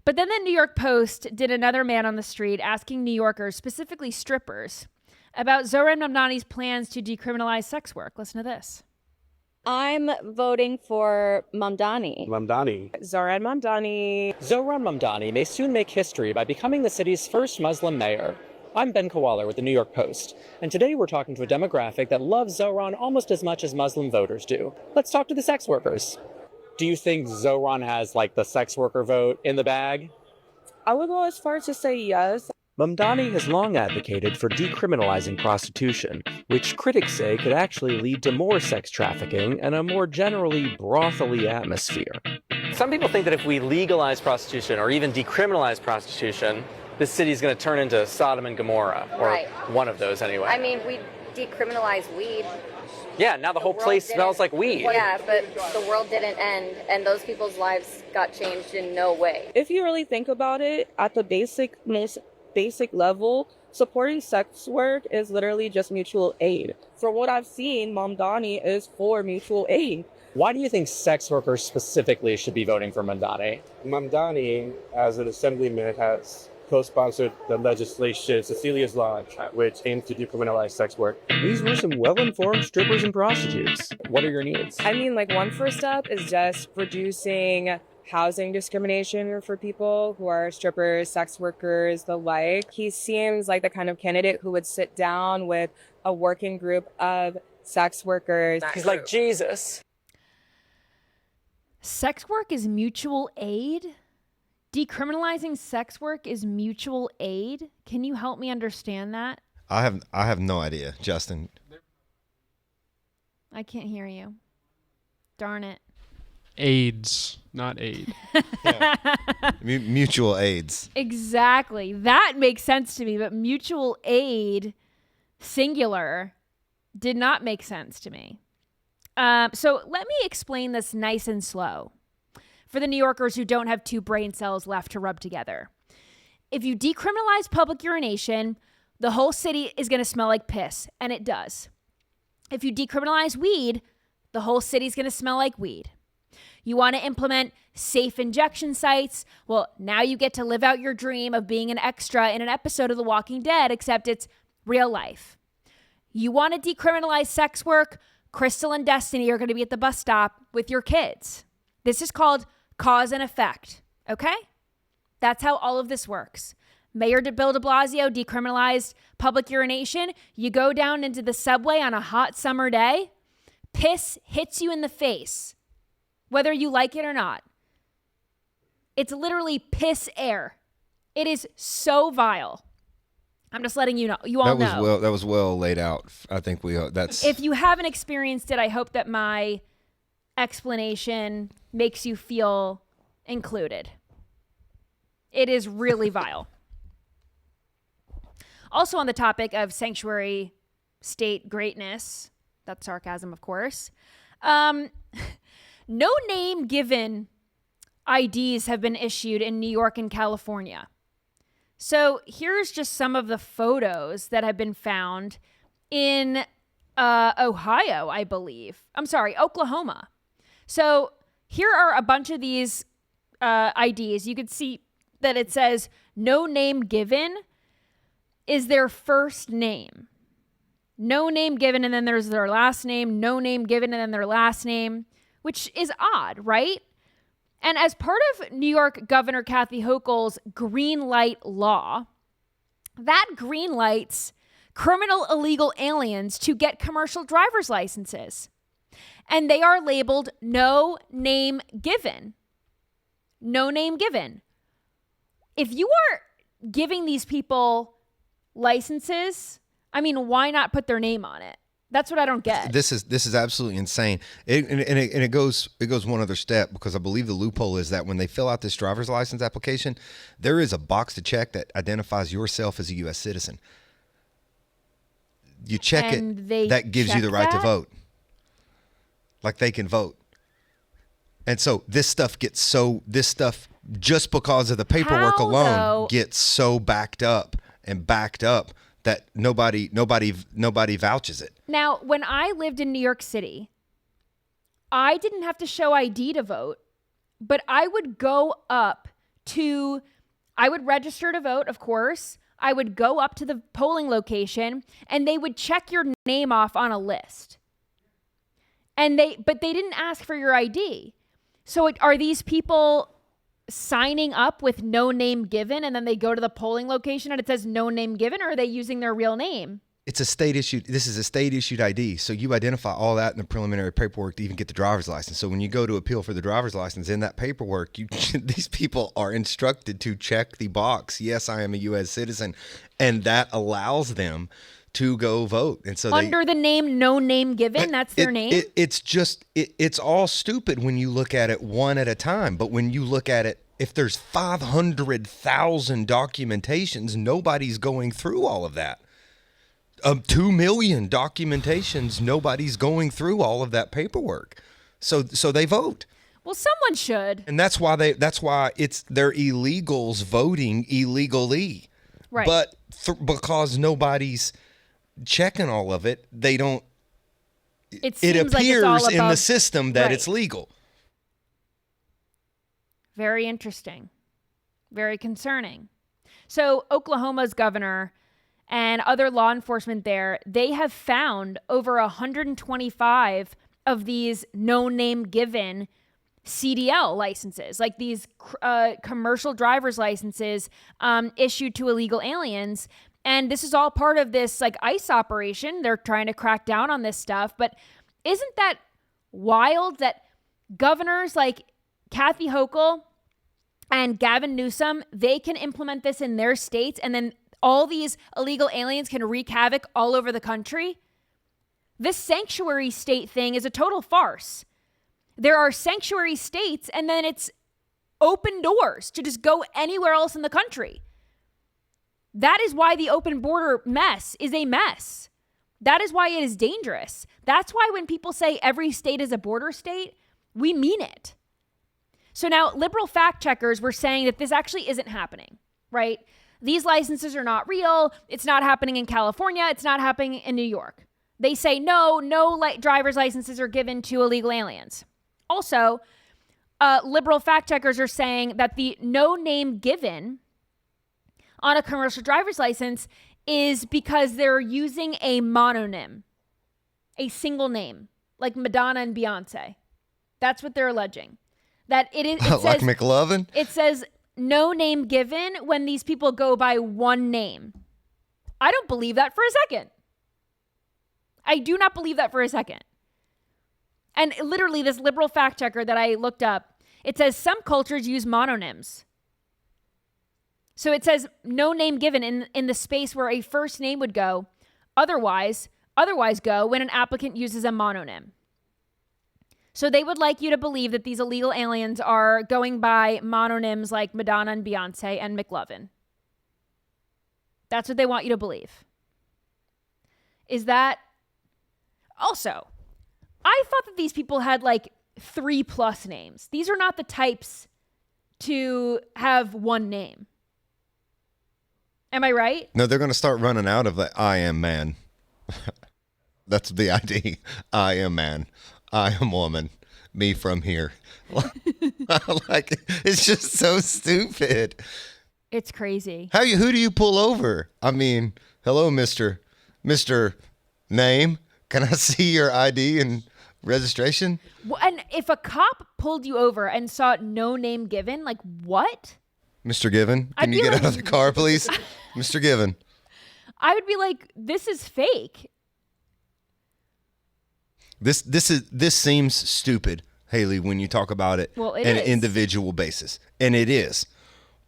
But then the New York Post did another man on the street asking New Yorkers, specifically strippers, about Zohran Mamdani's plans to decriminalize sex work. Listen to this. I'm voting for Mamdani. Zohran Mamdani. Zohran Mamdani may soon make history by becoming the city's first Muslim mayor. I'm Ben Kawaler with the New York Post, and today we're talking to a demographic that loves Zohran almost as much as Muslim voters do. Let's talk to the sex workers. Do you think Zohran has, like, the sex worker vote in the bag? I would go as far as to say yes. Mamdani has long advocated for decriminalizing prostitution, which critics say could actually lead to more sex trafficking and a more generally brothely atmosphere. Some people think that if we legalize prostitution or even decriminalize prostitution, this city is going to turn into Sodom and Gomorrah, or one of those anyway. I mean, we decriminalize weed. Yeah, now the whole place smells like weed. Yeah, but the world didn't end, and those people's lives got changed in no way. If you really think about it, at the most basic level, supporting sex work is literally just mutual aid. From what I've seen, Mamdani is for mutual aid. Why do you think sex workers specifically should be voting for Mamdani? Mamdani, as an assemblyman, has co-sponsored the legislation Cecilia's Law, which aims to decriminalize sex work. These were some well-informed strippers and prostitutes. What are your needs? I mean, like, one first step is just reducing housing discrimination for people who are strippers, sex workers, the like. He seems like the kind of candidate who would sit down with a working group of sex workers. He's like Jesus. Sex work is mutual aid? Decriminalizing sex work is mutual aid? Can you help me understand that? I have no idea, Justin. I can't hear you. Darn it. AIDS, not aid. Mutual aids. Exactly. That makes sense to me, but mutual aid, singular, did not make sense to me. So let me explain this nice and slow for the New Yorkers who don't have two brain cells left to rub together. If you decriminalize public urination, the whole city is going to smell like piss, and it does. If you decriminalize weed, the whole city is going to smell like weed. You want to implement safe injection sites? Well, now you get to live out your dream of being an extra in an episode of The Walking Dead, except it's real life. You want to decriminalize sex work? Crystal and Destiny are going to be at the bus stop with your kids. This is called cause and effect, okay? That's how all of this works. Mayor Bill de Blasio decriminalized public urination. You go down into the subway on a hot summer day, piss hits you in the face, whether you like it or not. It's literally piss air. It is so vile. I'm just letting you know. You all know. That was well laid out. I think that's. If you haven't experienced it, I hope that my explanation makes you feel included. It is really vile. Also on the topic of sanctuary state greatness, that's sarcasm, of course. No name given IDs have been issued in New York and California. So here's just some of the photos that have been found in Ohio, I believe. I'm sorry, Oklahoma. So here are a bunch of these IDs. You could see that it says no name given is their first name. No name given, and then there's their last name. No name given, and then their last name, which is odd, right? And as part of New York Governor Kathy Hochul's green light law, that green lights criminal illegal aliens to get commercial driver's licenses. And they are labeled no name given. No name given. If you are giving these people licenses, I mean, why not put their name on it? That's what I don't get. This is absolutely insane. It goes one other step, because I believe the loophole is that when they fill out this driver's license application, there is a box to check that identifies yourself as a U.S. citizen. You check that gives you the right to vote. Like, they can vote. And so this stuff just because of the paperwork alone gets so backed up that nobody vouches it. Now, when I lived in New York City, I didn't have to show ID to vote, but I would register to vote, of course. I would go up to the polling location and they would check your name off on a list. But they didn't ask for your ID. So are these people signing up with no name given, and then they go to the polling location and it says no name given, or are they using their real name? This is a state issued ID. So you identify all that in the preliminary paperwork to even get the driver's license. So when you go to appeal for the driver's license, in that paperwork, these people are instructed to check the box. Yes, I am a U.S. citizen. And that allows them to go vote. And so under the name no name given, that's their name. It's all stupid when you look at it one at a time. But when you look at it, if there's 500,000 documentations, nobody's going through all of that. 2 million documentations, nobody's going through all of that paperwork. So they vote. Well, someone should. And that's why they're illegals voting illegally. Right. But because nobody's checking all of it, they don't. It appears in the system that it's legal. Very interesting. Very concerning. So Oklahoma's governor and other law enforcement there, they have found over 125 of these no name given CDL licenses, like these commercial driver's licenses issued to illegal aliens. And this is all part of this like ICE operation. They're trying to crack down on this stuff. But isn't that wild that governors like Kathy Hochul and Gavin Newsom, they can implement this in their states, and then all these illegal aliens can wreak havoc all over the country? This sanctuary state thing is a total farce. There are sanctuary states, and then it's open doors to just go anywhere else in the country. That is why the open border mess is a mess. That is why it is dangerous. That's why when people say every state is a border state, we mean it. So now liberal fact checkers were saying that this actually isn't happening, right? These licenses are not real. It's not happening in California. It's not happening in New York. They say no driver's licenses are given to illegal aliens. Also, liberal fact checkers are saying that the no name given on a commercial driver's license is because they're using a mononym, a single name, like Madonna and Beyonce. That's what they're alleging. That it says, like McLovin? It says no name given when these people go by one name. I don't believe that for a second. I do not believe that for a second. And literally this liberal fact checker that I looked up, it says some cultures use mononyms. So it says no name given in the space where a first name would go, otherwise go when an applicant uses a mononym. So they would like you to believe that these illegal aliens are going by mononyms like Madonna and Beyonce and McLovin. That's what they want you to believe. Is that also, I thought that these people had like 3+ names. These are not the types to have one name. Am I right? No, they're going to start running out of the I am man. That's the ID. I am man. I am woman. Me from here. Like, it's just so stupid. It's crazy. Who do you pull over? I mean, hello, Mr. Name. Can I see your ID and registration? Well, and if a cop pulled you over and saw no name given, like what? Mr. Given, can you get out of the car, please? Mr. Given. I would be like, this is fake. This seems stupid, Hayley, when you talk about it on an individual basis. And it is.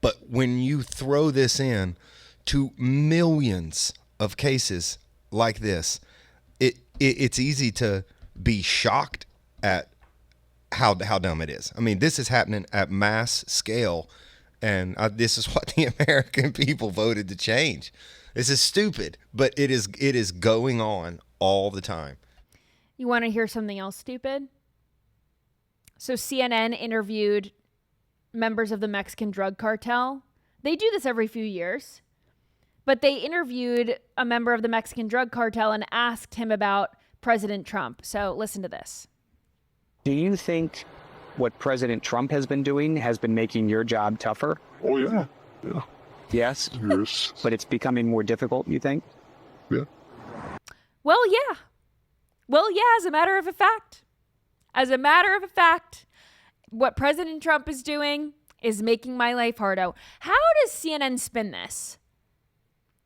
But when you throw this in to millions of cases like this, it's easy to be shocked at how dumb it is. I mean, this is happening at mass scale, and this is what the American people voted to change. This is stupid, but it is going on all the time. You want to hear something else stupid? So CNN interviewed members of the Mexican drug cartel. They do this every few years. But they interviewed a member of the Mexican drug cartel and asked him about President Trump. So listen to this. Do you think what President Trump has been doing has been making your job tougher? Oh, yeah. Yeah. Yes? Yes. But it's becoming more difficult, you think? Yeah. Well, yeah. As a matter of fact. As a matter of fact, what President Trump is doing is making my life harder. How does CNN spin this?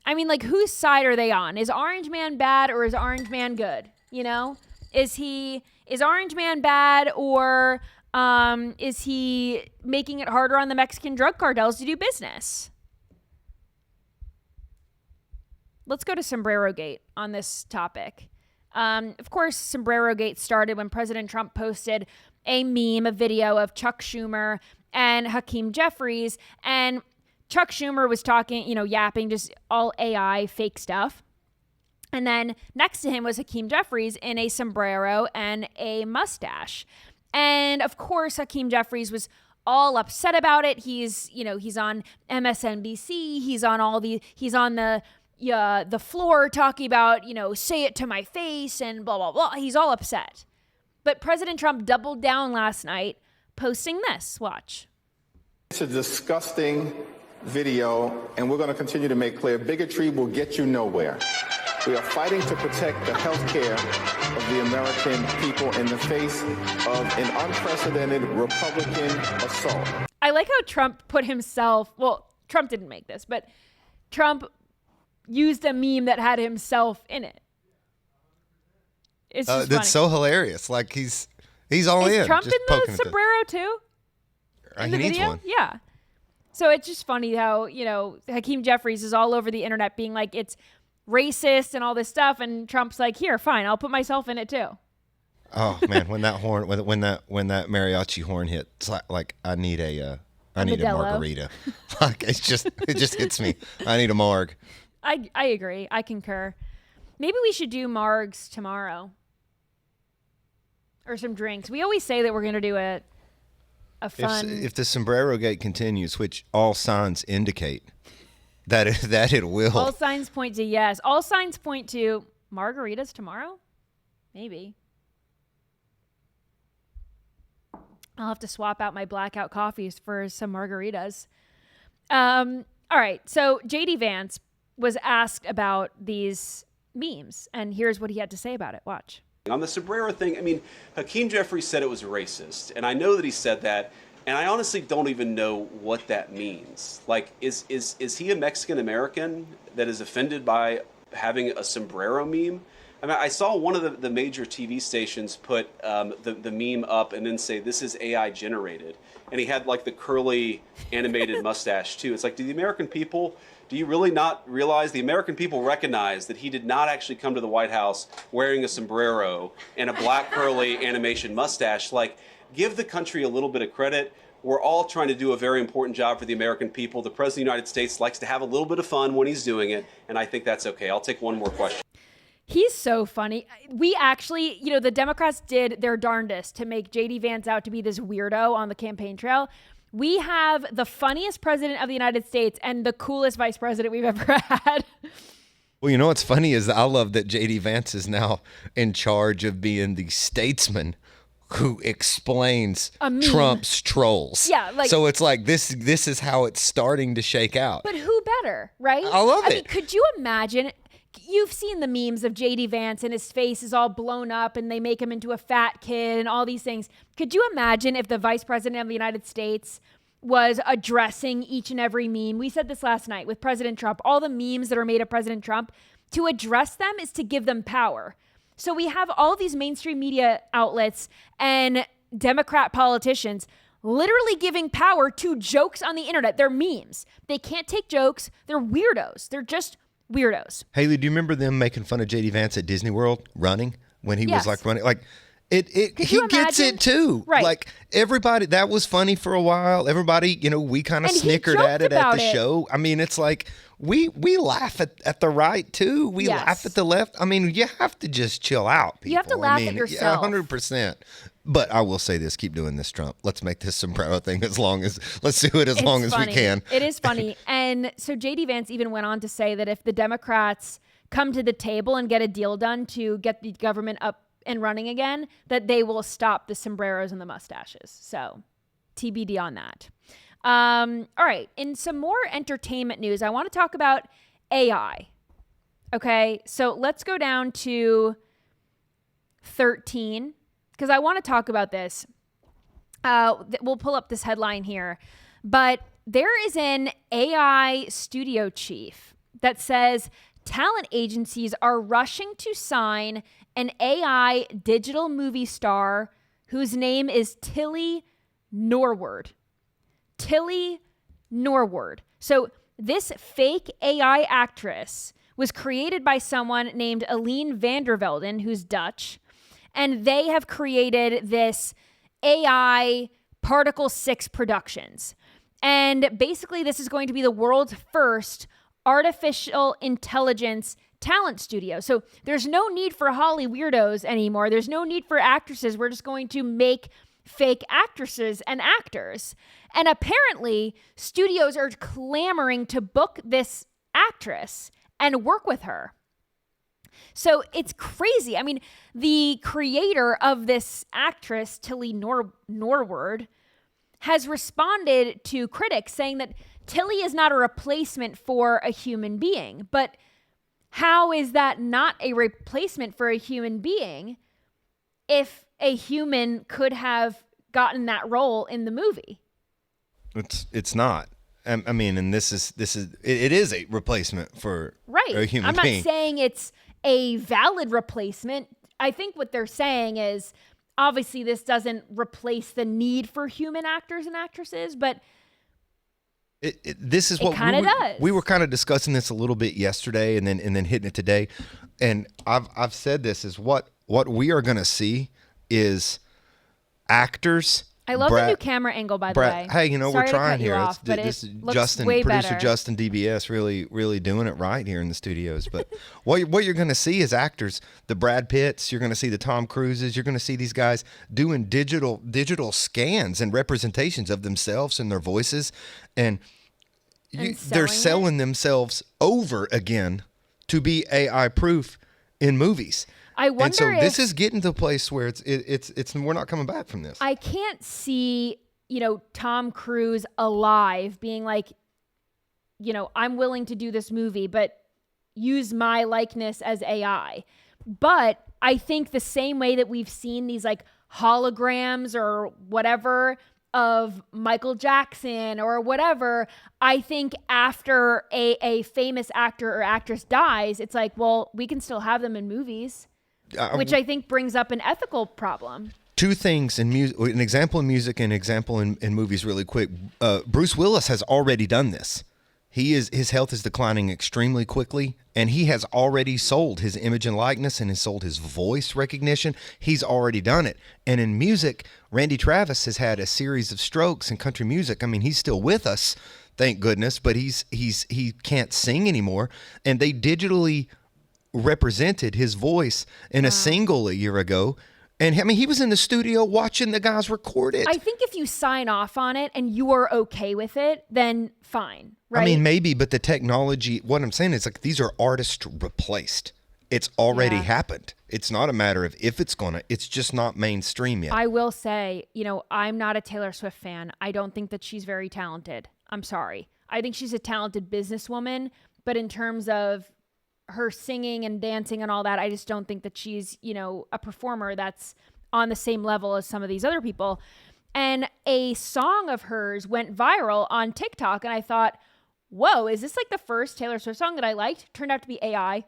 I mean, like, whose side are they on? Is Orange Man bad or is Orange Man good? You know? Is Orange Man bad or is he making it harder on the Mexican drug cartels to do business? Let's go to Sombrero Gate on this topic. Of course, Sombrero Gate started when President Trump posted a video of Chuck Schumer and Hakeem Jeffries, and Chuck Schumer was talking, yapping, just all AI fake stuff. And then next to him was Hakeem Jeffries in a sombrero and a mustache. And of course, Hakeem Jeffries was all upset about it. He's on MSNBC. He's on the floor talking about, say it to my face and blah, blah, blah. He's all upset. But President Trump doubled down last night posting this. Watch. It's a disgusting video, and we're going to continue to make clear bigotry will get you nowhere. We are fighting to protect the health care of the American people in the face of an unprecedented Republican assault. I like how Trump put himself, well, Trump didn't make this, but Trump used a meme that had himself in it. It's just that's funny. so hilarious. Like he's all in. Is Trump just in the sombrero too? In the needs video? one. Yeah. So it's just funny how, Hakeem Jeffries is all over the internet being like, it's racist and all this stuff. And Trump's like, here, fine, I'll put myself in it too. Oh man, when that horn, when that mariachi horn hit, it's like I need a margarita. Like it just hits me. I need a marg. I agree. I concur. Maybe we should do margs tomorrow. Or some drinks. We always say that we're going to do a fun... If the sombrero gate continues, which all signs indicate that it will. All signs point to yes. All signs point to margaritas tomorrow? Maybe. I'll have to swap out my blackout coffees for some margaritas. All right. So JD Vance was asked about these memes, and here's what he had to say about it. Watch. On the sombrero thing, I mean, Hakeem Jeffries said it was racist, and I know that he said that, and I honestly don't even know what that means. Like, is he a Mexican American that is offended by having a sombrero meme? I mean, I saw one of the major TV stations put the meme up and then say, this is AI generated. And he had like the curly animated mustache too. It's like, do you really not realize the American people recognize that he did not actually come to the White House wearing a sombrero and a black curly animation mustache? Like, give the country a little bit of credit. We're all trying to do a very important job for the American people. The President of the United States likes to have a little bit of fun when he's doing it, and I think that's okay. I'll take one more question. He's so funny. We actually, the Democrats did their darndest to make JD Vance out to be this weirdo on the campaign trail. We have the funniest president of the United States and the coolest vice president we've ever had. Well, you know what's funny is I love that JD Vance is now in charge of being the statesman who explains Trump's trolls. Yeah, like, so it's like this is how it's starting to shake out. But who better, right? I love it. Mean, could you imagine? You've seen the memes of JD Vance and his face is all blown up and they make him into a fat kid and all these things. Could you imagine if the vice president of the United States was addressing each and every meme? We said this last night with President Trump. All the memes that are made of President Trump, to address them is to give them power. So we have all these mainstream media outlets and Democrat politicians literally giving power to jokes on the internet. They're memes. They can't take jokes. They're weirdos. They're just weirdos. Hayley, do you remember them making fun of JD Vance at Disney World running when he was like running? Like he gets it too. Right. Like everybody, that was funny for a while. Everybody, we kind of snickered at it at the show. I mean, it's like we laugh at the right too. We laugh at the left. I mean, you have to just chill out, people. You have to laugh at yourself. 100%. But I will say this, keep doing this, Trump. Let's make this sombrero thing let's do it as long as we can. It is funny. And so JD Vance even went on to say that if the Democrats come to the table and get a deal done to get the government up and running again, that they will stop the sombreros and the mustaches. So TBD on that. All right. In some more entertainment news, I want to talk about AI. Okay. So let's go down to 13. Because I want to talk about this. We'll pull up this headline here. But there is an AI studio chief that says talent agencies are rushing to sign an AI digital movie star whose name is Tilly Norwood. Tilly Norwood. So this fake AI actress was created by someone named Aline van der Velden, who's Dutch. And they have created this AI Particle 6 Productions. And basically, this is going to be the world's first artificial intelligence talent studio. So there's no need for Holly weirdos anymore. There's no need for actresses. We're just going to make fake actresses and actors. And apparently, studios are clamoring to book this actress and work with her. So it's crazy. I mean, the creator of this actress, Tilly Norwood, has responded to critics saying that Tilly is not a replacement for a human being. But how is that not a replacement for a human being if a human could have gotten that role in the movie? It's not. I mean, and it is a replacement for a human being. I'm not saying it's a valid replacement. I think what they're saying is obviously this doesn't replace the need for human actors and actresses, but this is what kind of does. We were kind of discussing this a little bit yesterday, and then hitting it today. And I've said this is what we are going to see is actors. I love the new camera angle, by the way. Hey, Sorry we're trying here. Off, this is Justin, way producer better. Justin DBS, really doing it right here in the studios. But what you're going to see is actors, the Brad Pitts. You're going to see the Tom Cruises. You're going to see these guys doing digital scans and representations of themselves and their voices, and they're selling themselves over again to be AI proof in movies. I wonder and so if this is getting to a place where it's we're not coming back from this. I can't see, Tom Cruise alive being like, I'm willing to do this movie, but use my likeness as AI. But I think the same way that we've seen these like holograms or whatever of Michael Jackson or whatever, I think after a famous actor or actress dies, it's like, well, we can still have them in movies. Which I think brings up an ethical problem. Two things in music, an example in music and an example in movies really quick. Bruce Willis has already done this. His health is declining extremely quickly, and he has already sold his image and likeness and has sold his voice recognition. He's already done it. And in music, Randy Travis has had a series of strokes in country music. I mean, he's still with us, thank goodness, but he can't sing anymore. And they digitally represented his voice in a single a year ago. And I mean, he was in the studio watching the guys record it. I think if you sign off on it and you are okay with it, then fine, right? I mean, maybe, but the technology, what I'm saying is like these are artists replaced. It's already happened. It's not a matter of if it's just not mainstream yet. I will say, I'm not a Taylor Swift fan. I don't think that she's very talented. I'm sorry. I think she's a talented businesswoman, but in terms of her singing and dancing and all that, I just don't think that she's, a performer that's on the same level as some of these other people. And a song of hers went viral on TikTok, and I thought, whoa, is this like the first Taylor Swift song that I liked? Turned out to be AI.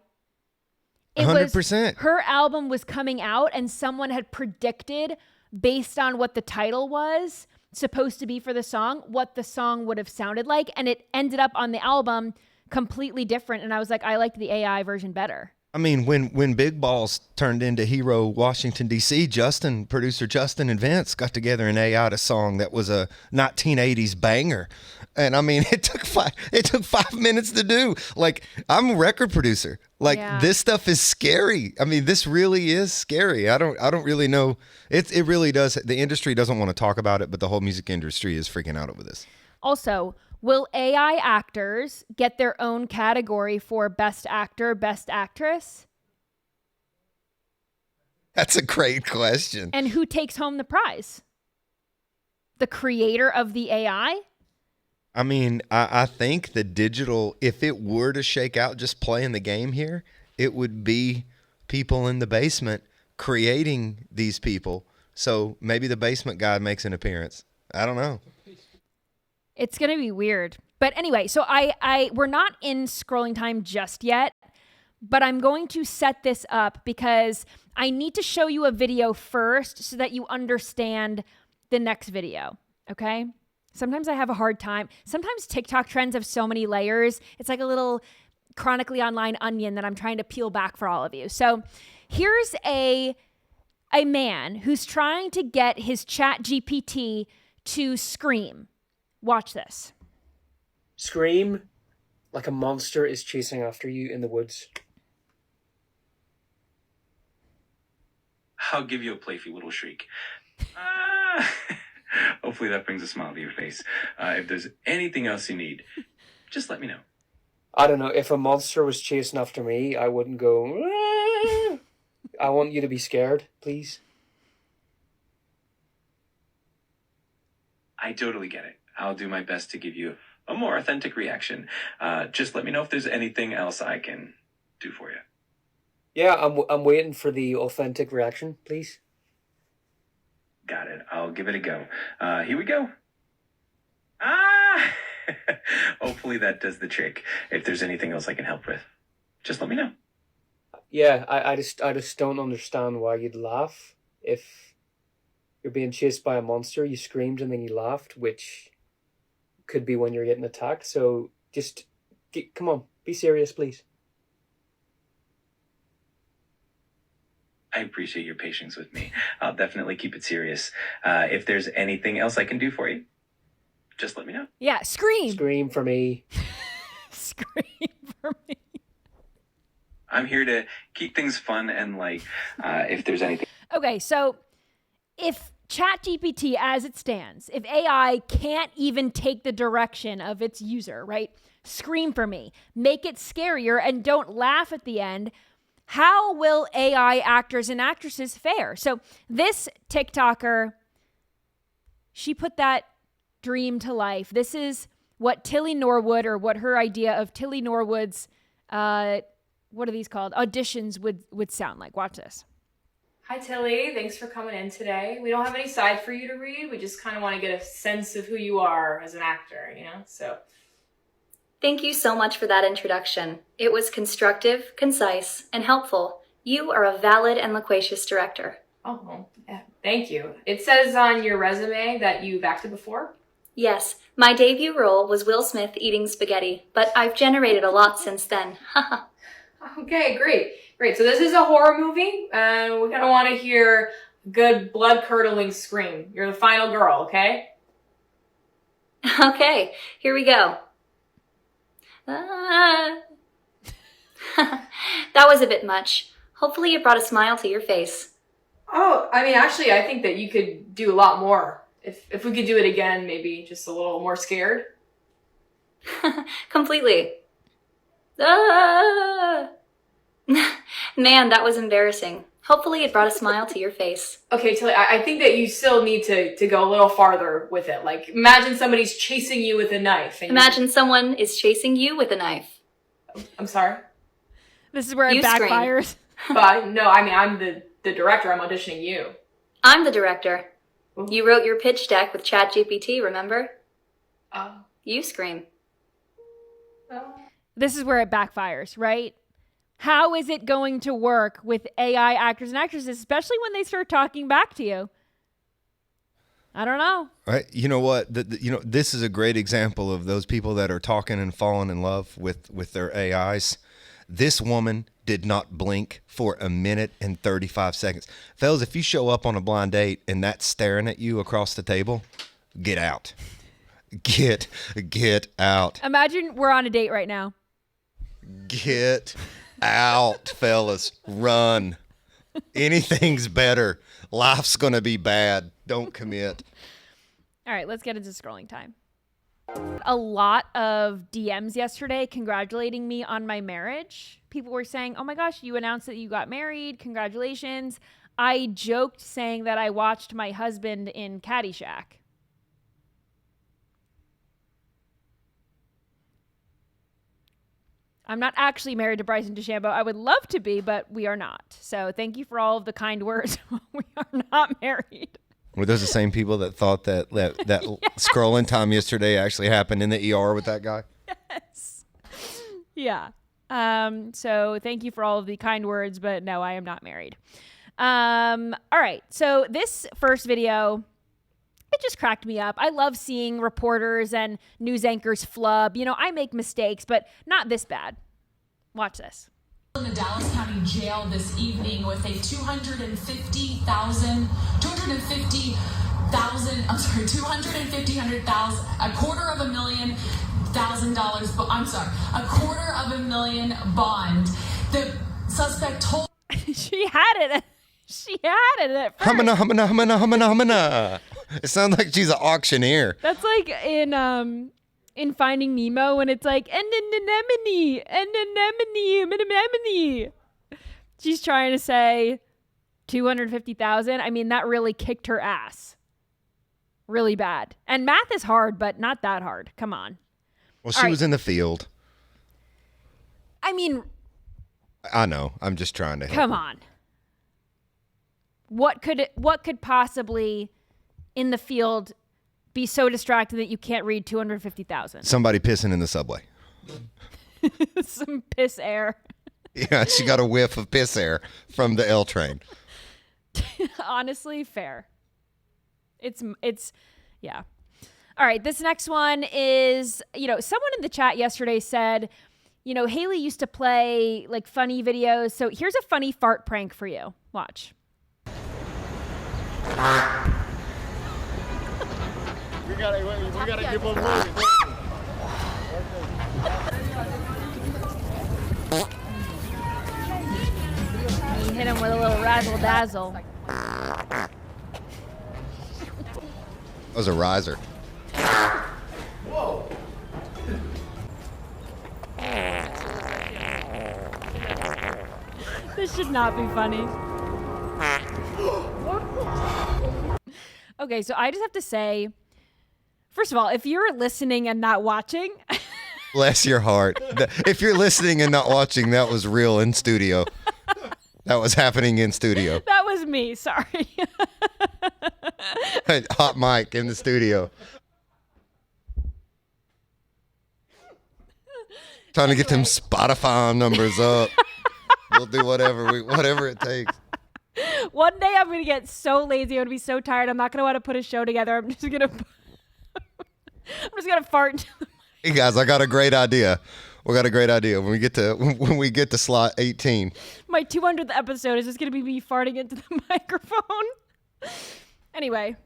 100%. Her album was coming out, and someone had predicted, based on what the title was supposed to be for the song, what the song would have sounded like, and it ended up on the album completely different. And I was like, I liked the AI version better. I mean, when Big Balls turned into Hero Washington, D.C., producer Justin and Vance got together and AI'd a song that was a 1980s banger. And I mean, it took 5 minutes to do. Like, I'm a record producer. Like, this stuff is scary. I mean, this really is scary. I don't really know. It really does. The industry doesn't want to talk about it, but the whole music industry is freaking out over this. Also, will AI actors get their own category for Best Actor, Best Actress? That's a great question. And who takes home the prize? The creator of the AI? I mean, I think the digital, if it were to shake out just playing the game here, it would be people in the basement creating these people. So maybe the basement guy makes an appearance. I don't know. It's going to be weird. But anyway, so we're not in scrolling time just yet, but I'm going to set this up because I need to show you a video first so that you understand the next video, okay? Sometimes I have a hard time. Sometimes TikTok trends have so many layers. It's like a little chronically online onion that I'm trying to peel back for all of you. So here's a man who's trying to get his Chat GPT to scream. Watch this. Scream like a monster is chasing after you in the woods. I'll give you a playful little shriek. Hopefully that brings a smile to your face. If there's anything else you need, just let me know. I don't know. If a monster was chasing after me, I wouldn't go. I want you to be scared, please. I totally get it. I'll do my best to give you a more authentic reaction. Just let me know if there's anything else I can do for you. Yeah, I'm waiting for the authentic reaction, please. Got it. I'll give it a go. Here we go. Hopefully that does the trick. If there's anything else I can help with, just let me know. Yeah, I just don't understand why you'd laugh. If you're being chased by a monster, you screamed and then you laughed, which could be when you're getting attacked. So just come on, be serious, please. I appreciate your patience with me. I'll definitely keep it serious. If there's anything else I can do for you, just let me know. Yeah, scream. Scream for me. Scream for me. I'm here to keep things fun and light. If there's anything. Okay, so if ChatGPT as it stands, if AI can't even take the direction of its user, right? Scream for me. Make it scarier and don't laugh at the end. How will AI actors and actresses fare? So this TikToker, she put that dream to life. This is what Tilly Norwood, or what her idea of Tilly Norwood's, what are these called? Auditions would sound like. Watch this. Hi, Tilly. Thanks for coming in today. We don't have any side for you to read. We just kind of want to get a sense of who you are as an actor, you know? So. Thank you so much for that introduction. It was constructive, concise, and helpful. You are a valid and loquacious director. Oh, well, yeah, thank you. It says on your resume that you've acted before? Yes, my debut role was Will Smith eating spaghetti, but I've generated a lot since then. Okay, great. Great. So this is a horror movie, and we're going to want to hear a good blood-curdling scream. You're the final girl, okay? Okay, here we go. That was a bit much. Hopefully it brought a smile to your face. Oh, I mean, actually, I think that you could do a lot more. If we could do it again, maybe just a little more scared. Completely. Man, that was embarrassing. Hopefully it brought a smile to your face. Okay, Tilly, I think that you still need to go a little farther with it. Like, imagine somebody's chasing you with a knife. Imagine someone is chasing you with a knife. I'm sorry? This is where it backfires. But no, I mean, I'm the director. I'm auditioning you. I'm the director. Ooh. You wrote your pitch deck with ChatGPT, remember? You scream. This is where it backfires, right? How is it going to work with AI actors and actresses, especially when they start talking back to you? I don't know. Right? You know what? This is a great example of those people that are talking and falling in love with their AIs. This woman did not blink for a minute and 35 seconds. Fellas, if you show up on a blind date and that's staring at you across the table, get out. Get out. Imagine we're on a date right now. Get out, fellas. Run. Anything's better. Life's going to be bad. Don't commit. All right, let's get into scrolling time. A lot of DMs yesterday congratulating me on my marriage. People were saying, oh my gosh, you announced that you got married. Congratulations. I joked saying that I watched my husband in Caddyshack. I'm not actually married to Bryson DeChambeau. I would love to be, but we are not. So thank you for all of the kind words. We are not married. Were those the same people that thought that yes. Scrolling time yesterday actually happened in the ER with that guy? Yes. Yeah. So thank you for all of the kind words, but no, I am not married. All right. So this first video, it just cracked me up. I love seeing reporters and news anchors flub. You know, I make mistakes, but not this bad. Watch this. In the Dallas County Jail this evening with a $250,000, $250,000 bond. The suspect told she had it. She had it at first. Humana. It sounds like she's an auctioneer. That's like in Finding Nemo when it's like anemone. She's trying to say 250,000. I mean, that really kicked her ass. Really bad. And math is hard, but not that hard. Come on. Well, she was in the field. I mean, I know. I'm just trying to help. Come on. What could possibly in the field be so distracted that you can't read 250,000? Somebody pissing in the subway. Some piss air. Yeah, she got a whiff of piss air from the L train. Honestly, fair. It's yeah. All right, this next one is, someone in the chat yesterday said, Hayley used to play like funny videos. So here's a funny fart prank for you. Watch. We gotta give them warning. You hit him with a little razzle dazzle. That was a riser. Whoa. This should not be funny. Okay, so I just have to say, first of all, if you're listening and not watching. Bless your heart. If you're listening and not watching, that was real in studio. That was happening in studio. That was me. Sorry. Hot mic in the studio. Trying to get them Spotify numbers up. We'll do whatever it takes. One day I'm going to get so lazy. I'm going to be so tired. I'm not going to want to put a show together. I'm just going to fart into the mic. Hey guys, I got a great idea. We got a great idea. When we get to slot 18. My 200th episode is just going to be me farting into the microphone. Anyway,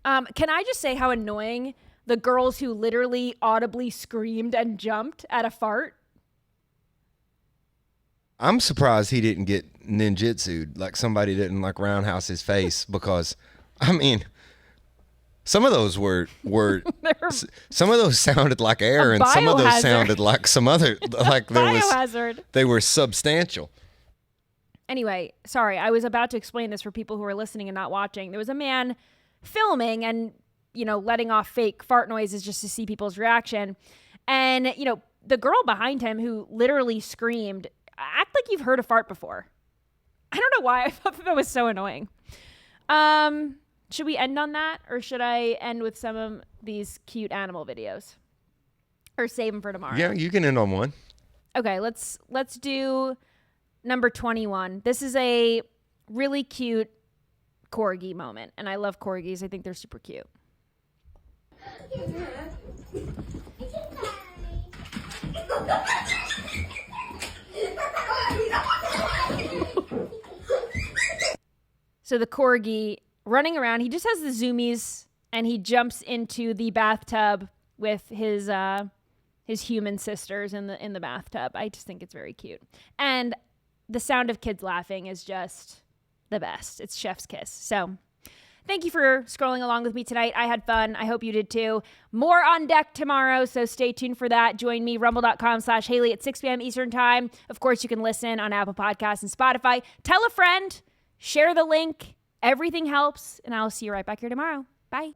can I just say how annoying the girls who literally audibly screamed and jumped at a fart? I'm surprised he didn't get ninjutsu'd, like somebody didn't like roundhouse his face, because I mean, some of those were some of those sounded like air, and some of those sounded like some other, like there was they were substantial. Anyway, sorry, I was about to explain this for people who are listening and not watching. There was a man filming and letting off fake fart noises just to see people's reaction, and the girl behind him who literally screamed, act like you've heard a fart before. I don't know why I thought that was so annoying. Should we end on that, or should I end with some of these cute animal videos, or save them for tomorrow? Yeah, you can end on one. Okay, let's do number 21. This is a really cute corgi moment. And I love corgis. I think they're super cute. So the corgi running around, he just has the zoomies and he jumps into the bathtub with his human sisters in the bathtub. I just think it's very cute. And the sound of kids laughing is just the best. It's chef's kiss. So thank you for scrolling along with me tonight. I had fun. I hope you did too. More on deck tomorrow, so stay tuned for that. Join me, rumble.com/Hayley at 6 p.m. Eastern time. Of course, you can listen on Apple Podcasts and Spotify. Tell a friend, share the link. Everything helps, and I'll see you right back here tomorrow. Bye.